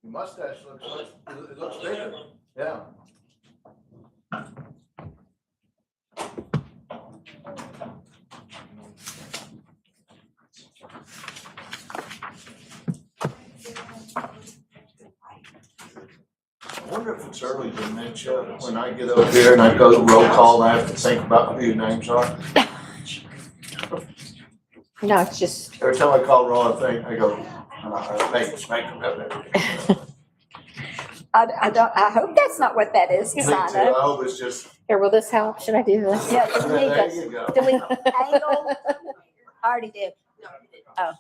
Your mustache it looks bigger, yeah. I wonder if it's early dementia when I get over here and I go to roll call and I have to think about who your names are. No, it's just, Every time I call roll, I go, make I hope that's not what that is, Me too, because I I know. hope it's just, here, will this help? Should I do this? Yeah, there you go. Delete. Angle, I already did. Oh.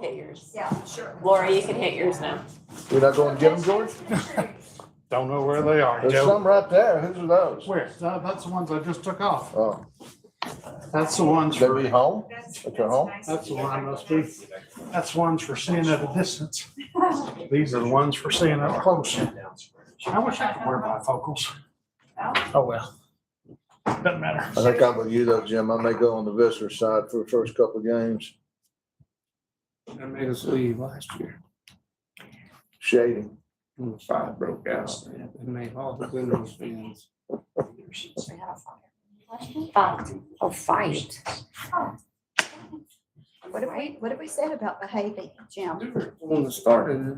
Hit yours. Yeah, sure. Laura, you can hit yours now. You're not going to get them, George? Don't know where they are, There's Joe. some right there. Whose are those? Where? That's the ones I just took off. Oh. That's the ones They for, be home? At your home? that's the one must be. That's ones for seeing at a distance. These are the ones for seeing up close. I wish I could wear bifocals. Oh, well. Doesn't matter. I think I'm with you though, Jim. I may go on the visitor side for the first couple of games. That made us leave last year. Shading. When the fire broke out, it made all the windows fans. Oh, fight. What have we said about behaving, Jim? The one that started it.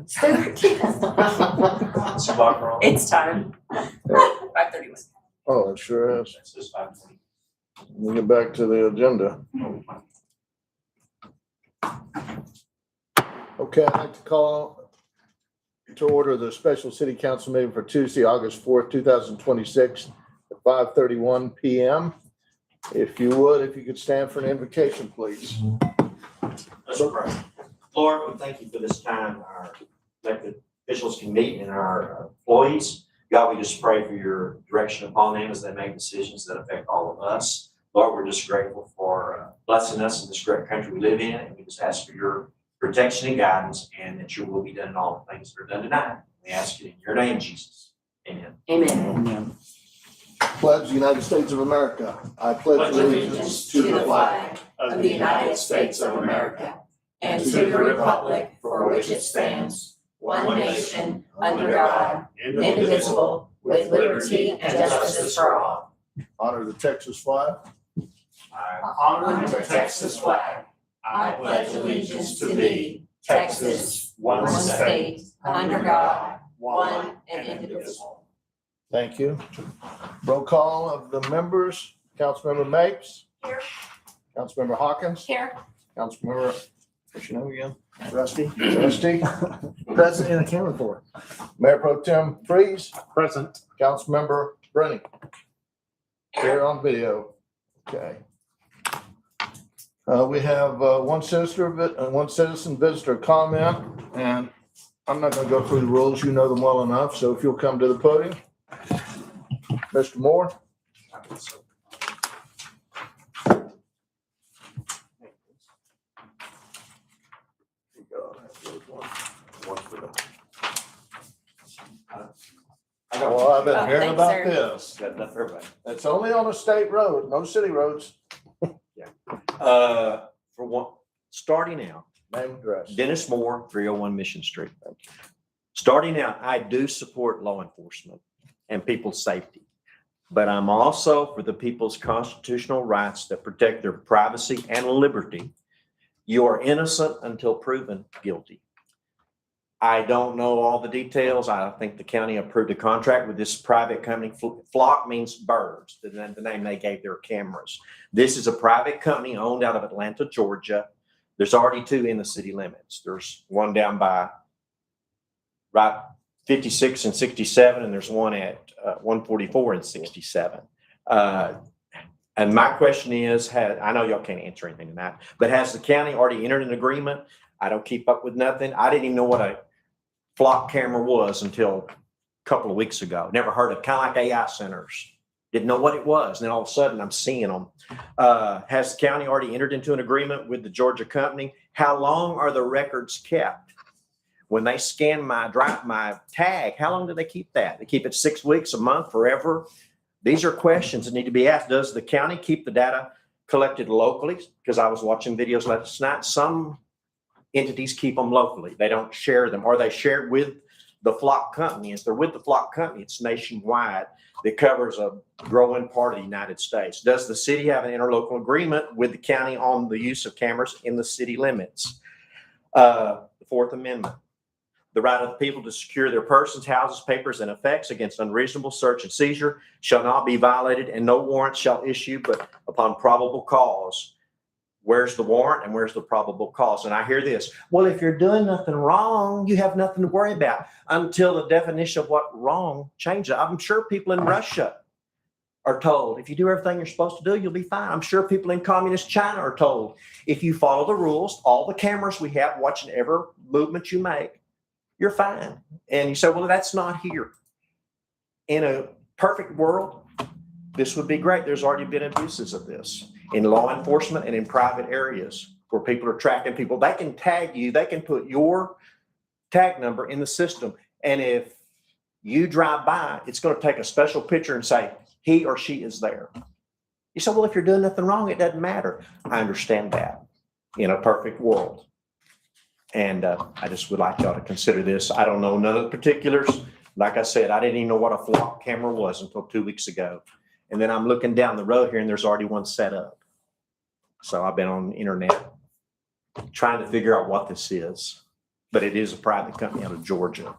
It's time. 5:31. Oh, it sure is. We'll get back to the agenda. Okay, I'd like to call to order the special city council meeting for Tuesday, August 4th, 2026 at 5:31 PM. If you would, if you could stand for an invocation, please. Let's pray. Lord, we thank you for this time our elected officials can meet and our employees. God, we just pray for your direction upon them as they make decisions that affect all of us. Lord, we're just grateful for blessing us in this great country we live in, and we just ask for your protection and guidance, and that your will be done in all the things that are done tonight. We ask it in your name, Jesus. Amen. Amen. Pledge the United States of America. I pledge allegiance to the flag of the United States of America and to the republic for which it stands, one nation, under God, indivisible, with liberty and justice for all. honor the Texas flag. I Honor the Texas flag. I pledge allegiance to thee, Texas, one state, under God, one and indivisible. Thank you. Roll call of the members. Councilmember Mapes. Here. Councilmember Hawkins. Here. Councilmember, what's your name again? Rusty. Rusty. President and camera for. Mayor Pro Tem Freeze. Present. Councilmember Brennan. Here on video. Okay. We have one citizen visitor comment, and I'm not going to go through the rules. You know them well enough. So if you'll come to the podium. Mr. Moore. Well, I've been hearing thanks, about sir. this. got enough for everybody. It's only on a state road, no city roads. For one, starting out, Name and address. Dennis Moore, 301 Mission Street. Starting out, I do support law enforcement and people's safety, but I'm also for the people's constitutional rights that protect their privacy and liberty. You are innocent until proven guilty. I don't know all the details. I think the county approved a contract with this private company. Flock means birds, the name they gave their cameras. This is a private company owned out of Atlanta, Georgia. There's already two in the city limits. There's one down by right 56 and 67, and there's one at 144 and 67. And my question is, I know y'all can't answer anything tonight, but has the county already entered an agreement? I don't keep up with nothing. I didn't even know what a flock camera was until a couple of weeks ago. Never heard of, kind of like AI centers. Didn't know what it was. And then all of a sudden I'm seeing them. Has the county already entered into an agreement with the Georgia company? How long are the records kept? When they scan my tag, how long do they keep that? They keep it 6 weeks, a month, forever? These are questions that need to be asked. Does the county keep the data collected locally? Because I was watching videos last night. Some entities keep them locally. They don't share them, or they shared with the Flock company. If they're with the Flock company, it's nationwide. That covers a growing part of the United States. Does the city have an interlocal agreement with the county on the use of cameras in the city limits? The Fourth Amendment, the right of the people to secure their persons, houses, papers, and effects against unreasonable search and seizure shall not be violated, and no warrant shall issue but upon probable cause. Where's the warrant and where's the probable cause? And I hear this, well, if you're doing nothing wrong, you have nothing to worry about, until the definition of what wrong changes. I'm sure people in Russia are told, if you do everything you're supposed to do, you'll be fine. I'm sure people in communist China are told, if you follow the rules, all the cameras we have watching every movement you make, you're fine. And you say, well, that's not here. In a perfect world, this would be great. There's already been abuses of this. in law enforcement and in private areas where people are tracking people. They can tag you, they can put your tag number in the system. And if you drive by, it's going to take a special picture and say, he or she is there. You say, well, if you're doing nothing wrong, it doesn't matter. I understand that in a perfect world. And I just would like y'all to consider this. I don't know none of the particulars. Like I said, I didn't even know what a flock camera was until 2 weeks ago. And then I'm looking down the road here and there's already one set up. So I've been on the internet trying to figure out what this is. But it is a private company out of Georgia.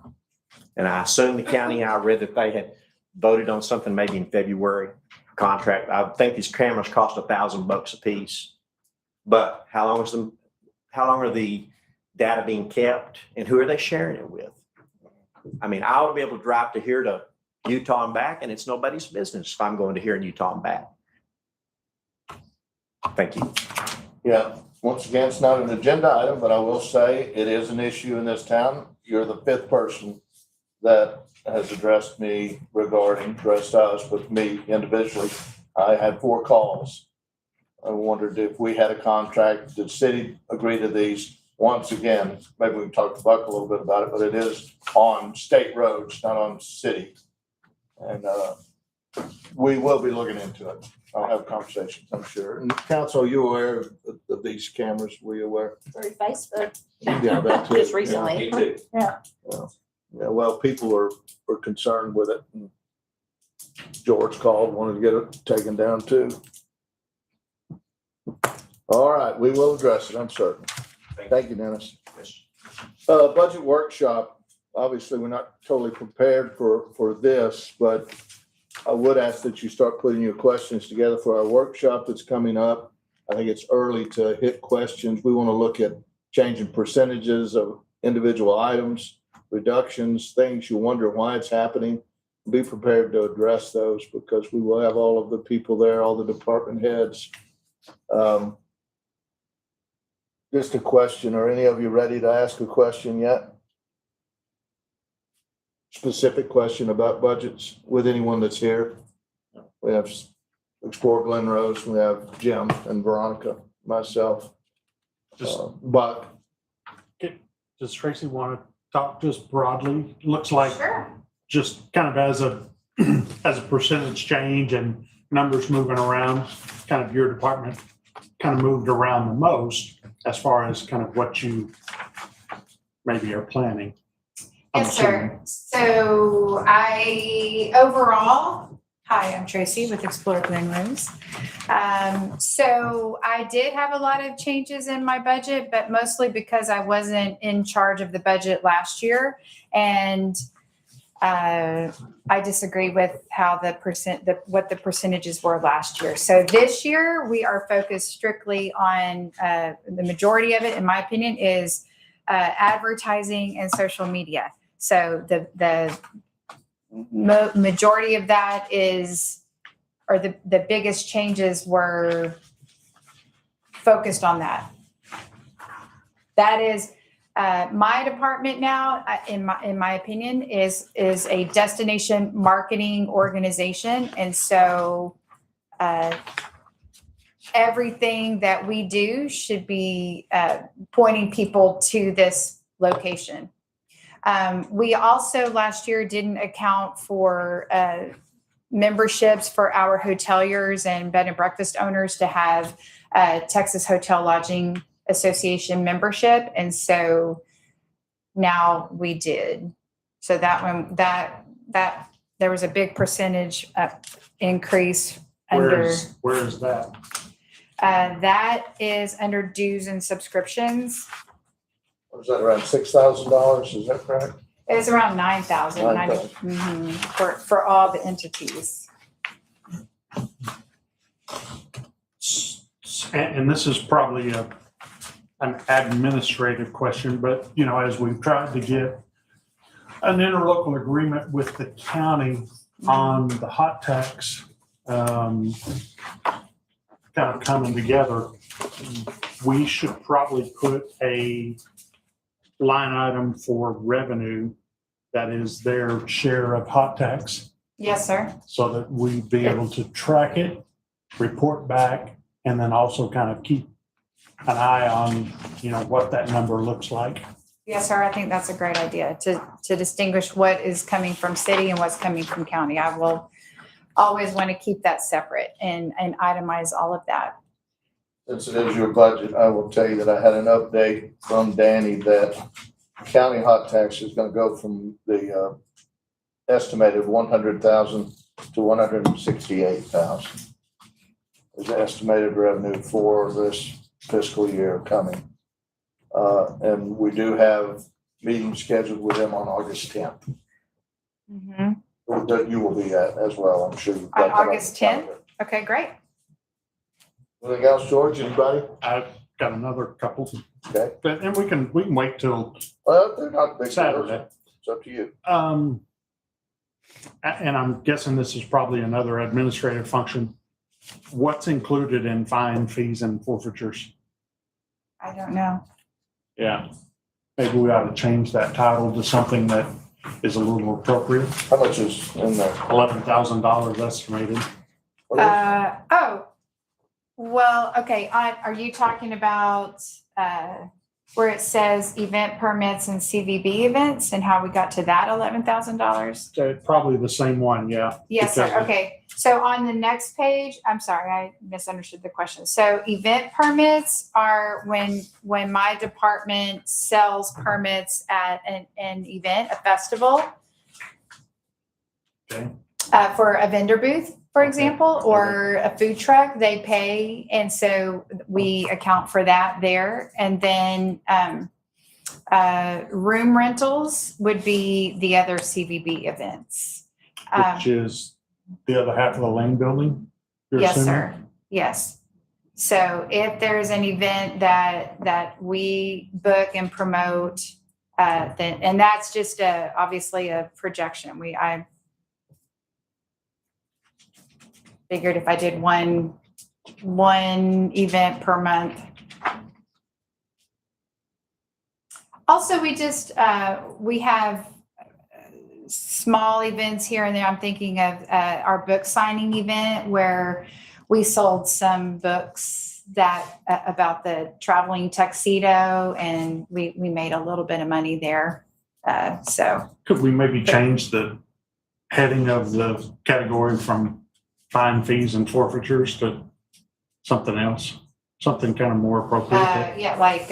And I assume the county, I read that they had voted on something maybe in February contract. I think these cameras cost $1,000 a piece. But how long are the data being kept and who are they sharing it with? I mean, I ought to be able to drive to here to Utah and back, and it's nobody's business if I'm going to here and Utah and back. Thank you. Yeah, once again, it's not an agenda item, but I will say it is an issue in this town. You're the fifth person that has addressed us, but me individually. I had 4 calls. I wondered if we had a contract. Did the city agree to these? Once again, maybe we can talk to Buck a little bit about it, but it is on state roads, not on city. And we will be looking into it. I'll have conversations, I'm sure. And council, are you aware of these cameras? Were you aware? Through Facebook. Yeah, that too. Just recently. Me too. Yeah, well, people are concerned with it. George called, wanted to get it taken down too. All right, we will address it, I'm certain. Thank you, Dennis. Budget workshop, obviously, we're not totally prepared for this, but I would ask that you start putting your questions together for our workshop that's coming up. I think it's early to hit questions. We want to look at changing percentages of individual items, reductions, things you wonder why it's happening. Be prepared to address those because we will have all of the people there, all the department heads. Just a question. Are any of you ready to ask a question yet? Specific question about budgets with anyone that's here? We have Explore Glen Rose, we have Jim and Veronica, myself, Buck. Does Tracy want to talk just broadly? Looks like Sure. just kind of as a percentage change and numbers moving around, kind of your department kind of moved around the most as far as kind of what you maybe are planning. Yes, sir. So hi, I'm Tracy with Explore Glen Rose. So I did have a lot of changes in my budget, but mostly because I wasn't in charge of the budget last year. And I disagree with how what the percentages were last year. So this year we are focused strictly on the majority of it, in my opinion, is advertising and social media. So the majority of that is, or the biggest changes were focused on that. That is. My department now, in my opinion, is a destination marketing organization. And so everything that we do should be pointing people to this location. We also last year didn't account for memberships for our hoteliers and bed and breakfast owners to have Texas Hotel Lodging Association membership, and so now we did. So that one, that there was a big percentage increase under. Where is that? That is under dues and subscriptions. Was that around $6,000? Is that correct? It was around 9,000 for all the entities. And this is probably an administrative question, but as we've tried to get an interlocal agreement with the county on the hot tax, kind of coming together, we should probably put a line item for revenue that is their share of hot tax, Yes, sir. so that we'd be able to track it, report back, and then also kind of keep an eye on, what that number looks like. Yes, sir. I think that's a great idea to distinguish what is coming from city and what's coming from county. I will always want to keep that separate and itemize all of that. Since it is your budget, I will tell you that I had an update from Danny that county hot tax is gonna go from the estimated 100,000 to 168,000. Is the estimated revenue for this fiscal year coming. And we do have meetings scheduled with them on August 10th. That you will be at as well, I'm sure. You've got that On August the calendar. 10th? Okay, great. Anything else, George? Anybody? I've got another couple, Okay. and we can wait till Well, they're not big. Saturday. It's up to you. And I'm guessing this is probably another administrative function. What's included in fine, fees, and forfeitures? I don't know. Yeah. Maybe we ought to change that title to something that is a little appropriate. How much is in there? $11,000 estimated. What is- Well, okay. Are you talking about where it says event permits and CVB events and how we got to that $11,000? Probably the same one, yeah. Yes, sir. Because- Okay. So on the next page, I'm sorry, I misunderstood the question. So event permits are when my department sells permits at an event, a festival. Okay. For a vendor booth, for example, or a food truck, they pay. And so we account for that there. And then room rentals would be the other CVB events. Which is the other half of the Lane building? you're Yes, assuming? sir. Yes. So if there's an event that we book and promote, then, and that's just obviously a projection. I figured if I did one event per month. Also, we have small events here and there. I'm thinking of our book signing event where we sold some books that about the traveling tuxedo, and we made a little bit of money there. So Could we maybe change the heading of the category from fine, fees, and forfeitures to something else? Something kind of more appropriate? yeah, like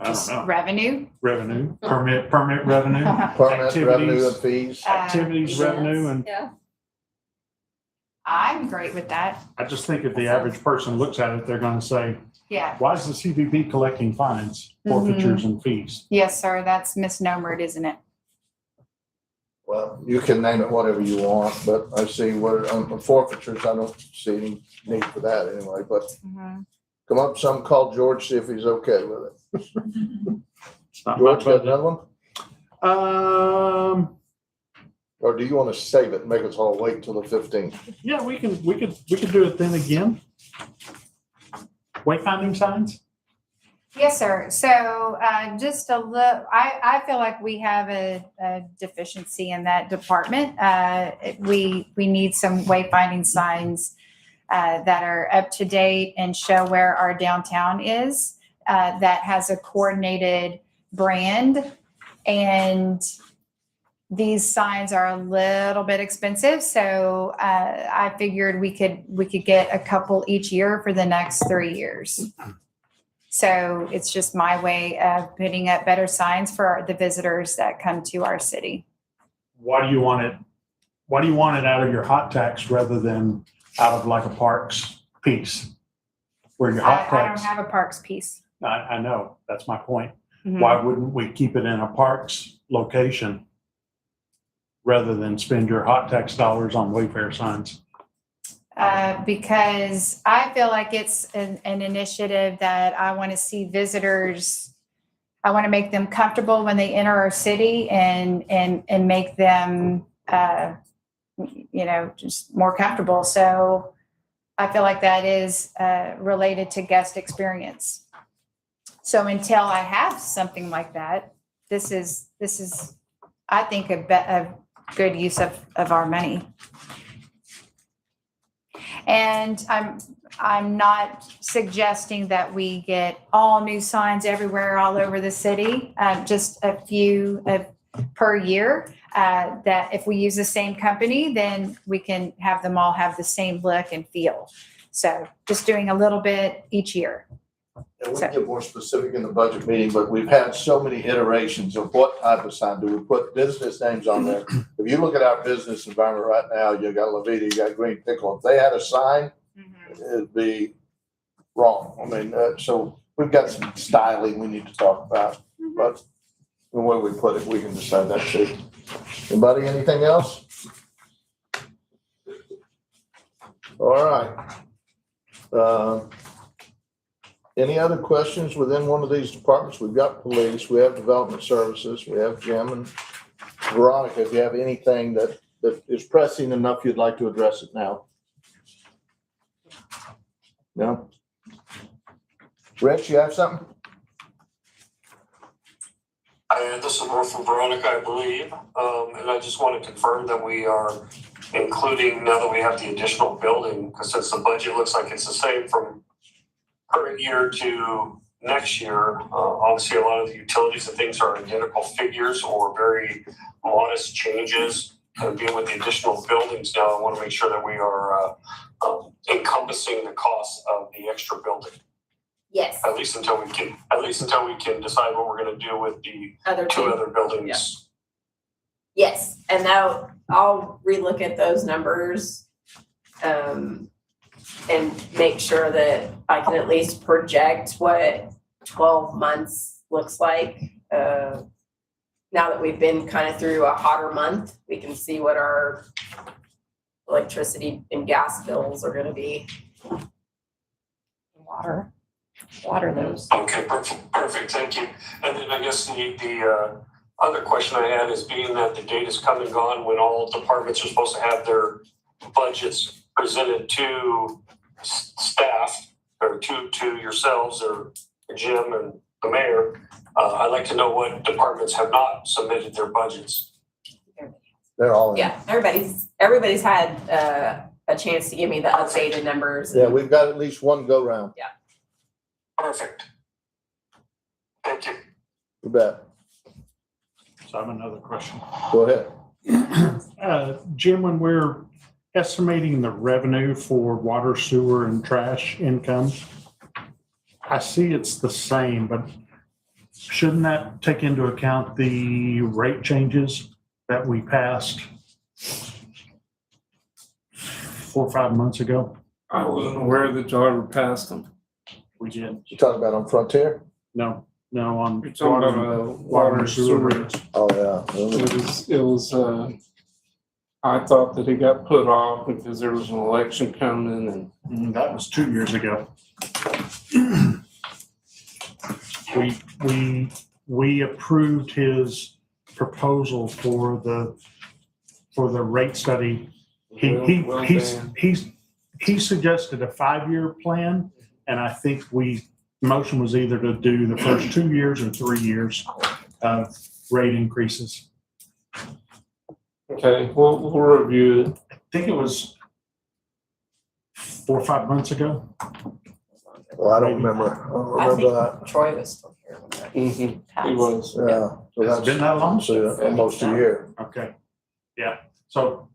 just know. revenue. Revenue, permit revenue, Permit revenue and Activities. fees. activities revenue, and Yeah. I'm great with that. I just think if the average person looks at it, they're gonna say, Yeah. why is the CVB collecting fines, forfeitures, and fees? Yes, sir. That's misnomered, isn't it? Well, you can name it whatever you want, but I see what, on forfeitures, I don't see any need for that anyway, but come up with something, call George, see if he's okay with it. It's not my George, got budget. another one? Or do you want to save it and make us all wait till the 15th? Yeah, we could do it then again. Wayfinding signs? Yes, sir. So just a little, I feel like we have a deficiency in that department. We need some wayfinding signs that are up to date and show where our downtown is, that has a coordinated brand. And these signs are a little bit expensive. So I figured we could get a couple each year for the next 3 years. So it's just my way of putting up better signs for the visitors that come to our city. Why do you want it? Why do you want it out of your hot tax rather than out of like a parks piece? Where your hot I don't tax, have a parks piece. I know, that's my point. Mhm. Why wouldn't we keep it in a parks location rather than spend your hot tax dollars on Wayfair signs? Because I feel like it's an initiative that I want to see visitors. I want to make them comfortable when they enter our city and make them, just more comfortable. So I feel like that is related to guest experience. So until I have something like that, this is I think a good use of our money. And I'm not suggesting that we get all new signs everywhere, all over the city, just a few per year. That if we use the same company, then we can have them all have the same look and feel. So just doing a little bit each year. And we'll get more specific in the budget meeting, but we've had so many iterations of what type of sign. Do we put business names on there? If you look at our business environment right now, you got Levita, you got Green Pickle. If they had a sign, it'd be wrong. I mean, so we've got some styling we need to talk about, but the way we put it, we can decide that too. Anybody, anything else? All right. Any other questions within one of these departments? We've got police, we have development services, we have Jim and Veronica. If you have anything that is pressing enough, you'd like to address it now. No? Rich, you have something? This is more from Veronica, I believe, and I just want to confirm that we are including, now that we have the additional building, because since the budget looks like it's the same from current year to next year, obviously a lot of the utilities and things are identical figures or very modest changes. And being with the additional buildings now, I want to make sure that we are encompassing the cost of the extra building. Yes, At least until we can decide what we're gonna do with the Other two two. other buildings. Yes, and now I'll relook at those numbers, and make sure that I can at least project what 12 months looks like. Now that we've been kind of through a hotter month, we can see what our electricity and gas bills are gonna be. Water those. Okay, perfect, thank you. And then I guess the other question I had is, being that the date is come and gone when all departments are supposed to have their budgets presented to staff or to yourselves or Jim and the mayor, I'd like to know what departments have not submitted their budgets. They're all in. Yeah, everybody's had a chance to give me the updated numbers. Yeah, we've got at least one go round. Perfect. Thank you. You bet. So I have another question. Go ahead. Jim, when we're estimating the revenue for water, sewer, and trash income, I see it's the same, but shouldn't that take into account the rate changes that we passed 4 or 5 months ago? I wasn't aware that y'all ever passed them. We did. You talking about on Frontier? No, on You're talking about water and sewer. rates. Oh, yeah. It was, I thought that it got put off because there was an election coming and That was 2 years ago. We approved his proposal for the rate study. He suggested a 5-year plan, and I think motion was either to do the first 2 years or 3 years of rate increases. okay, we'll review it. I think it was 4 or 5 months ago. Well, I don't remember. I don't I remember think that. Troy was still here when that It passed. was. Yeah. So Has it that's been that long? almost a year. Okay, yeah, so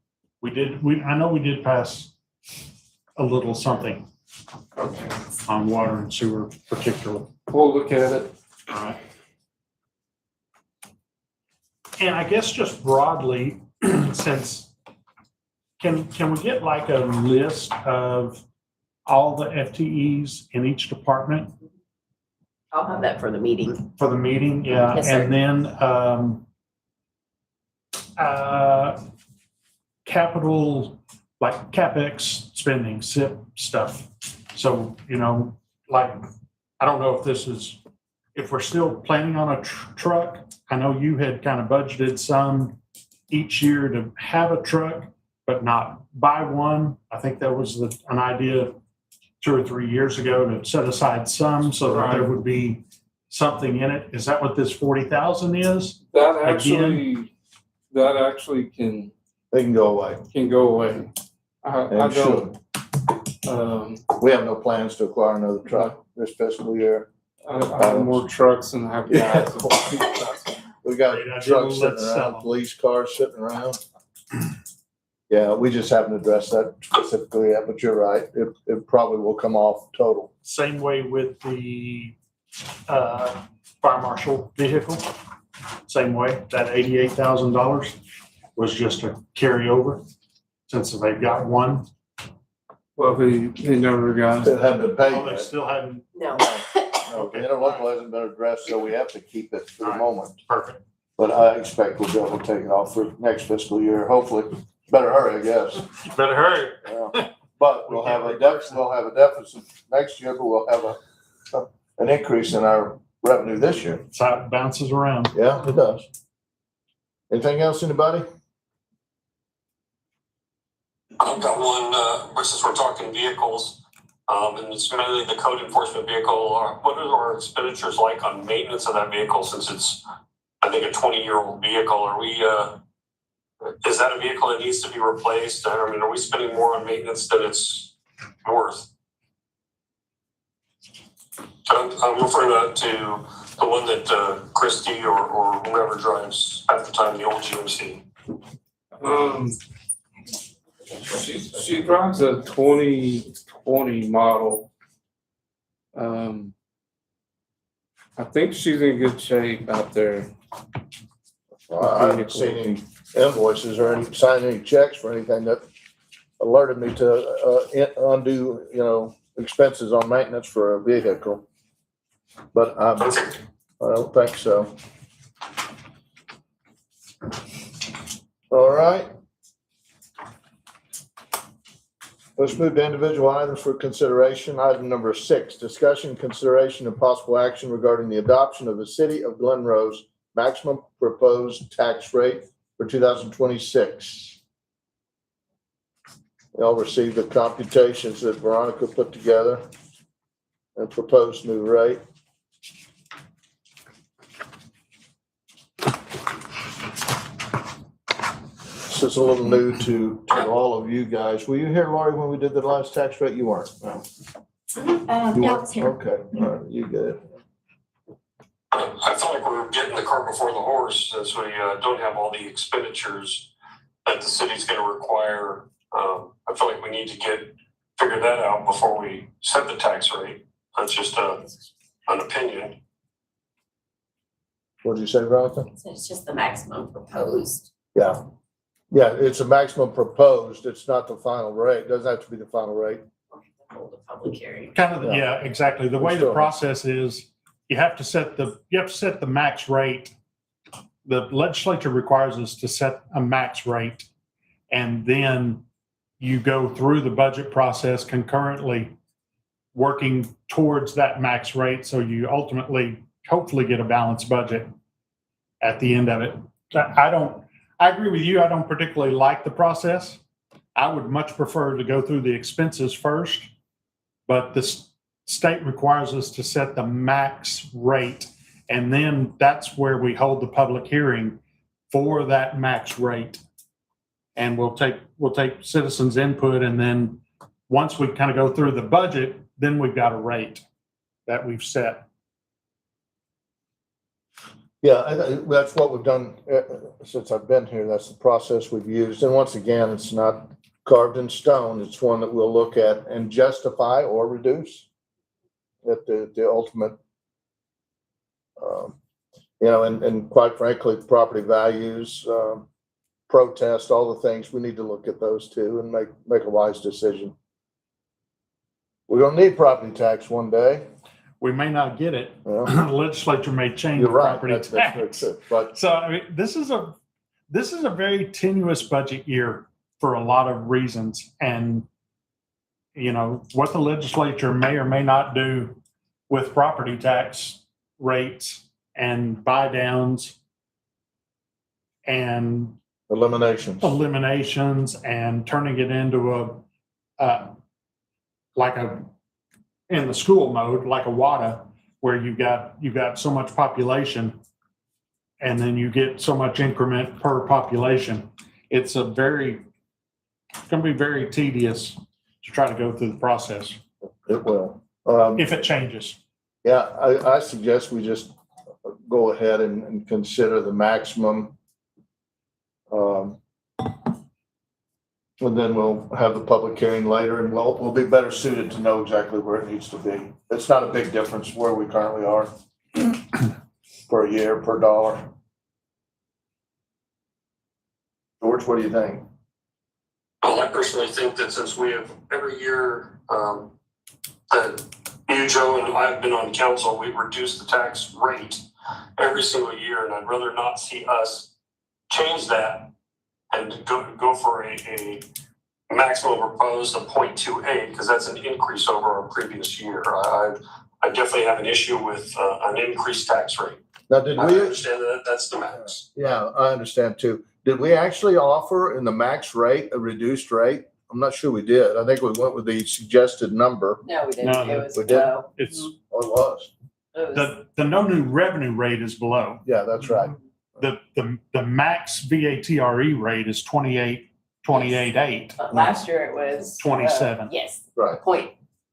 I know we did pass a little something on water and sewer particularly. We'll look at it. Alright. And I guess just broadly, since, can we get like a list of all the FTEs in each department I'll have that for the meeting. for the meeting? Yeah, Yes, sir. and then, capital, like CapEx spending, SIP stuff. So, like, I don't know if we're still planning on a truck. I know you had kind of budgeted some each year to have a truck, but not buy one. I think that was an idea 2 or 3 years ago, to set aside some so that there would be something in it. Is that what this 40,000 is? That actually can They can go away. go away. I And don't, We have no plans to acquire another truck this fiscal year. I have more trucks than I have guys. We got Great idea. trucks sitting Let's sell around, 'em. police cars sitting around. Yeah, we just haven't addressed that specifically yet, but you're right. It probably will come off total. Same way with the fire marshal vehicle. Same way, that $88,000 was just a carryover since they've got one. Well, he never got. It hadn't been paid Oh, they yet. still hadn't, No. No, the interlocal hasn't been addressed, so we have to keep it for the Alright. moment. perfect. But I expect we'll be able to take it off for next fiscal year, hopefully. Better hurry, I guess. You better hurry. Yeah. But we'll have a deficit next year, but we'll have an increase in our revenue this year. That's how it bounces around. Yeah, it does. Anything else, anybody? I've got one, since we're talking vehicles, and it's mainly the code enforcement vehicle. What are our expenditures like on maintenance of that vehicle since it's, I think, a 20-year-old vehicle? Are we, is that a vehicle that needs to be replaced? I mean, are we spending more on maintenance than it's worth? I'm referring to the one that Christie or whoever drives at the time, the old GMC. She drives a 2020 model. I think she's in good shape out there. I haven't seen any invoices or signed any checks for anything that alerted me to undue, expenses on maintenance for a vehicle. But I don't think so. All right. Let's move to individual items for consideration. Item number 6, discussion, consideration, and possible action regarding the adoption of the City of Glen Rose maximum proposed tax rate for 2026. We all received the computations that Veronica put together and proposed new rate. This is a little new to all of you guys. Were you here, Laurie, when we did the last tax rate? You weren't. No. You Yeah, I weren't? was here. Okay, all right, you good. I feel like we're getting the cart before the horse as we don't have all the expenditures that the city's going to require. I feel like we need to figure that out before we set the tax rate. That's just an opinion. What did you say, Veronica? So it's just the maximum proposed. Yeah. Yeah, it's a maximum proposed. It's not the final rate. It doesn't have to be the final rate. Hold a public hearing. Kind of, Yeah. yeah, exactly. The way the process is, you have to set the max rate. The legislature requires us to set a max rate. And then you go through the budget process concurrently, working towards that max rate. So you ultimately, hopefully get a balanced budget at the end of it. I agree with you. I don't particularly like the process. I would much prefer to go through the expenses first, but the state requires us to set the max rate. And then that's where we hold the public hearing for that max rate. And we'll take citizens' input. And then once we kind of go through the budget, then we've got a rate that we've set. Yeah, that's what we've done since I've been here. That's the process we've used. And once again, it's not carved in stone. It's one that we'll look at and justify or reduce at the ultimate, and quite frankly, property values, protest, all the things, we need to look at those too and make a wise decision. We're gonna need property tax one day. We may not get it. Well, The legislature may change you're right. property That's very tax. true. But So I mean, this is a very tenuous budget year for a lot of reasons. And, what the legislature may or may not do with property tax rates and buy downs and eliminations. eliminations and turning it into in the school mode, like a WADA, where you've got so much population and then you get so much increment per population. It's going to be very tedious to try to go through the process It will. if it changes. Yeah, I suggest we just go ahead and consider the maximum. And then we'll have the public hearing later and we'll be better suited to know exactly where it needs to be. It's not a big difference where we currently are per year, per dollar. George, what do you think? Well, I personally think that since we have every year, that you, Joe, and I have been on council, we've reduced the tax rate every single year, and I'd rather not see us change that and go for a maximum proposed of 0.28, because that's an increase over our previous year. I definitely have an issue with an increased tax rate. Now, did I we? understand that that's the max. Yeah, I understand too. Did we actually offer in the max rate a reduced rate? I'm not sure we did. I think we went with the suggested number. No, we didn't. No, It was we didn't. low. It's Oh, it was. It was- the no new revenue rate is below. Yeah, that's right. The max VATRE rate is 28.8. Last year it was. 27. Yes. Right.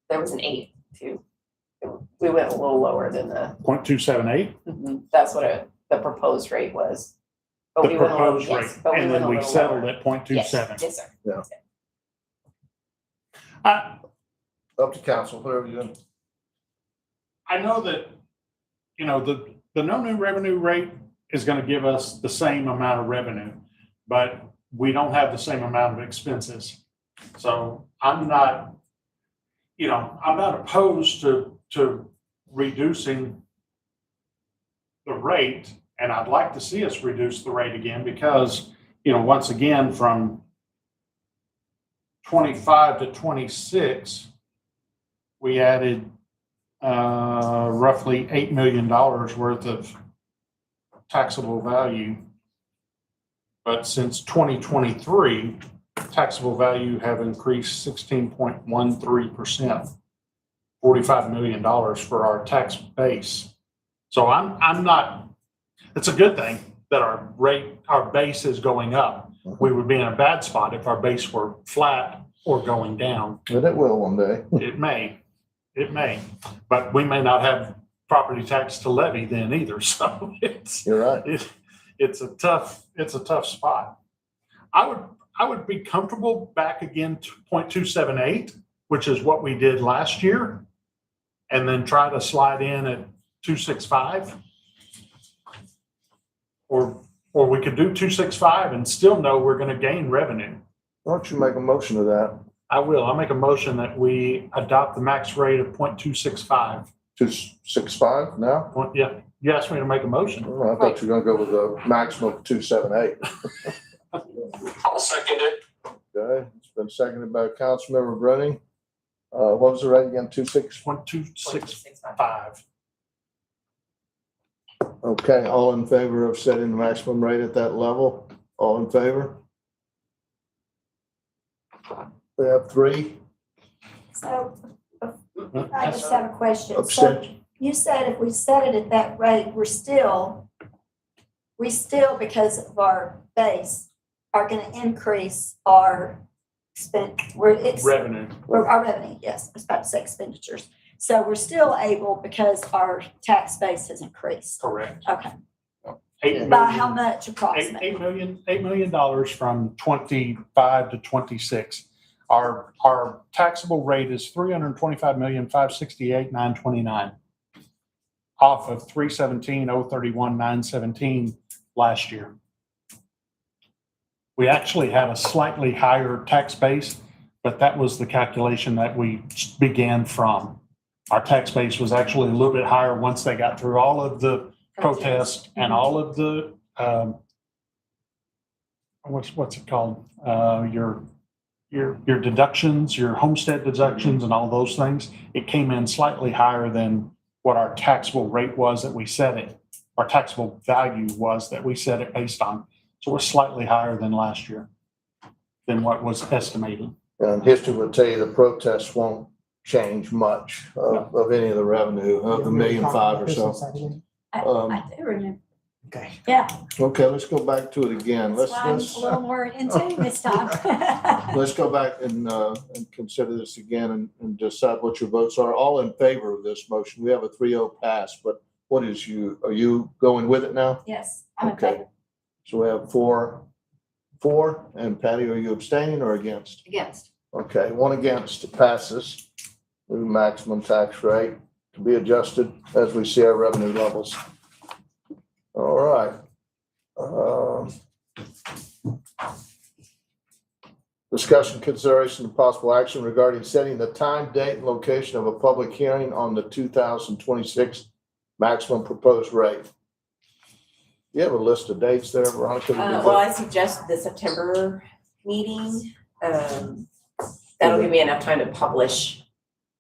There was an 8 too. We went a little lower than the, 0.278, that's what the proposed rate was. But the we went a little- proposed yes, rate, but and went then a we little settled lower. at 0.27. Yes, sir. Yeah. I, Up to council, whatever you want. I know that, the no new revenue rate is gonna give us the same amount of revenue, but we don't have the same amount of expenses. So I'm not opposed to reducing the rate, and I'd like to see us reduce the rate again because, once again, from 25 to 26, we added roughly $8 million worth of taxable value. But since 2023, taxable value have increased 16.13%, $45 million for our tax base. So I'm not, it's a good thing that our base is going up. We would be in a bad spot if our base were flat or going down. And it will one day. It may, but we may not have property tax to levy then either. So You're right. it's a tough spot. I would be comfortable back again to 0.278, which is what we did last year, and then try to slide in at 265. Or we could do 265 and still know we're going to gain revenue. Why don't you make a motion to that? I will. I'll make a motion that we adopt the max rate of 0.265. 265 now? Yeah, you asked me to make a motion. Oh, I thought you were gonna go with a maximum of 278. I'll second it. Okay, it's been seconded by Councilmember Brenning. What was the rate again? 26? 0.265. Okay, all in favor of setting the maximum rate at that level? All in favor? We have 3. So I just have a question. So Abstention. you said if we set it at that rate, we still, because of our base, are gonna increase our Revenue. our revenue, yes, I was about to say expenditures. So we're still able because our tax base has increased. Correct. Okay, $8 by how million, much approximately? $8 million from 25 to 26. Our taxable rate is $325,568,929 off of $317,031,917 last year. We actually had a slightly higher tax base, but that was the calculation that we began from. Our tax base was actually a little bit higher once they got through all of the protests and all of the, what's it called? Your deductions, your homestead deductions and all those things. It came in slightly higher than what our taxable rate was that we set it. Our taxable value was that we set it based on. So we're slightly higher than last year, than what was estimated. And history would tell you the protests won't change much of any of the revenue of the $1.5 million or so. I Um, do remember. Okay. Okay, let's go back to it again. That's Let's, why I'm a let's, little more in tune this time. let's go back and consider this again and decide what your votes are. All in favor of this motion. We have a 3-0 pass, but what is are you going with it now? Yes, I'm in Okay. favor. So we have 4, and Patty, are you abstaining or against? Against. Okay, 1 against, it passes. New maximum tax rate to be adjusted as we see our revenue levels. All right. Discussion, consideration, and possible action regarding setting the time, date, and location of a public hearing on the 2026 maximum proposed rate. You have a list of dates there, Veronica? Well, I suggest the September meeting. That'll give me enough time to publish.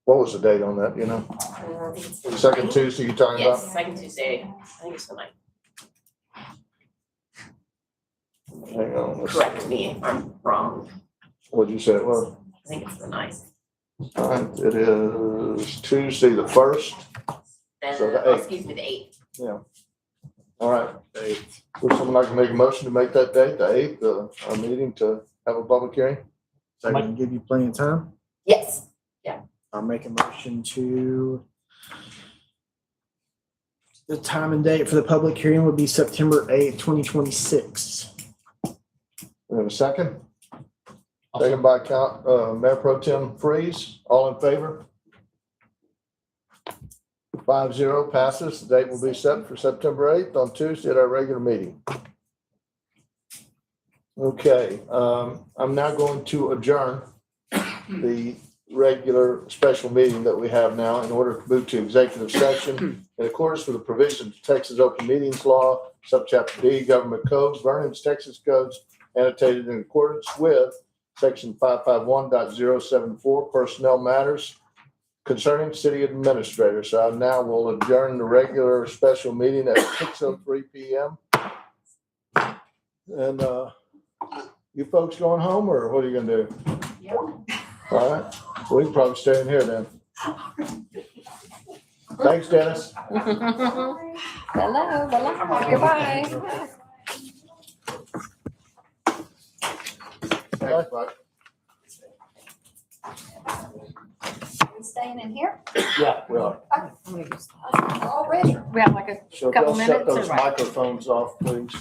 What was the date on that, you know? I think it's the Second 9th. Tuesday you're talking about? Yes, second Tuesday. I think it's the 9th. Hang on. Correct me if I'm wrong. What'd you say it was? I think it's the 9th. All right, it is Tuesday, the 1st. Then, So the 8th. excuse me, the 8th. All right. Would someone like to make a motion to make that date, the 8th, our meeting to have a public hearing? So I can give you plenty of time. Yes. I'll make a motion to. The time and date for the public hearing would be September 8th, 2026. We have a second? Second by Mayor Pro Tem Freeze. All in favor? 5-0 passes. The date will be set for September 8th on Tuesday at our regular meeting. Okay, I'm now going to adjourn the regular special meeting that we have now in order to move to executive session in accordance with the provisions of Texas Open Meetings Law, Subchapter D, Government Codes, Vernon's Texas Codes, annotated in accordance with Section 551.074, Personnel Matters concerning City Administrator. So I now will adjourn the regular special meeting at 6:03 p.m. And you folks going home, or what are you gonna do? All right, we can probably stay in here then. Thanks, Dennis. Hello, goodbye. Thanks, Mike. We staying in here Yeah, we are. already? We have like a So if Couple y'all shut minutes or those what? microphones off, please.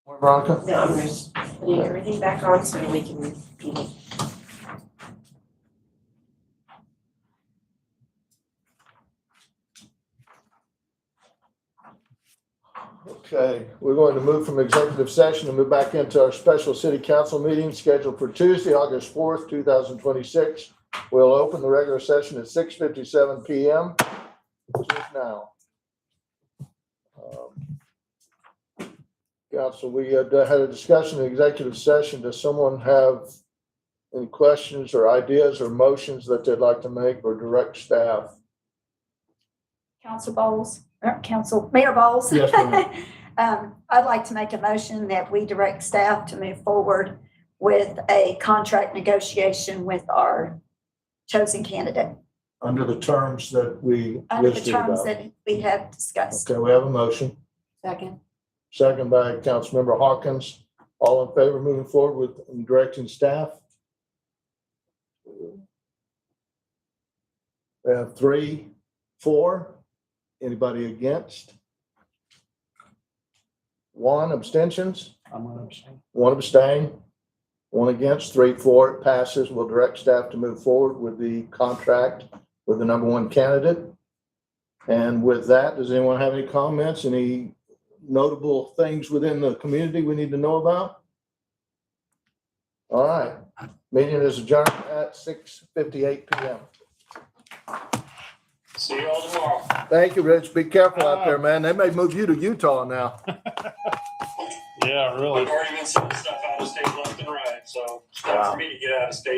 Veronica? No, I'm just putting everything back on so we can. Okay, we're going to move from executive session and move back into our special city council meeting scheduled for Tuesday, August 4th, 2026. We'll open the regular session at 6:57 PM, which is now. Council, we had a discussion in executive session. Does someone have any questions or ideas or motions that they'd like to make or direct staff? Council Bowles, or Council, Mayor Bowles. Yes, ma'am. I'd like to make a motion that we direct staff to move forward with a contract negotiation with our chosen candidate Under the terms that we under the listed terms above. that we have discussed. Okay, we have a motion. Second. Second by Councilmember Hawkins. All in favor of moving forward with directing staff? We have 3, 4. Anybody against? 1 abstentions? I'm gonna abstain. 1 abstain? 1 against, 3, 4. It passes. We'll direct staff to move forward with the contract with the number 1 candidate. And with that, does anyone have any comments, any notable things within the community we need to know about? All right, meeting is adjourned at 6:58 PM. See you all tomorrow. Thank you, Rich. Be careful out there, man. They may move you to Utah now. Yeah, really. We've already been sending stuff out of state left and right, so it's time for me to get out of state.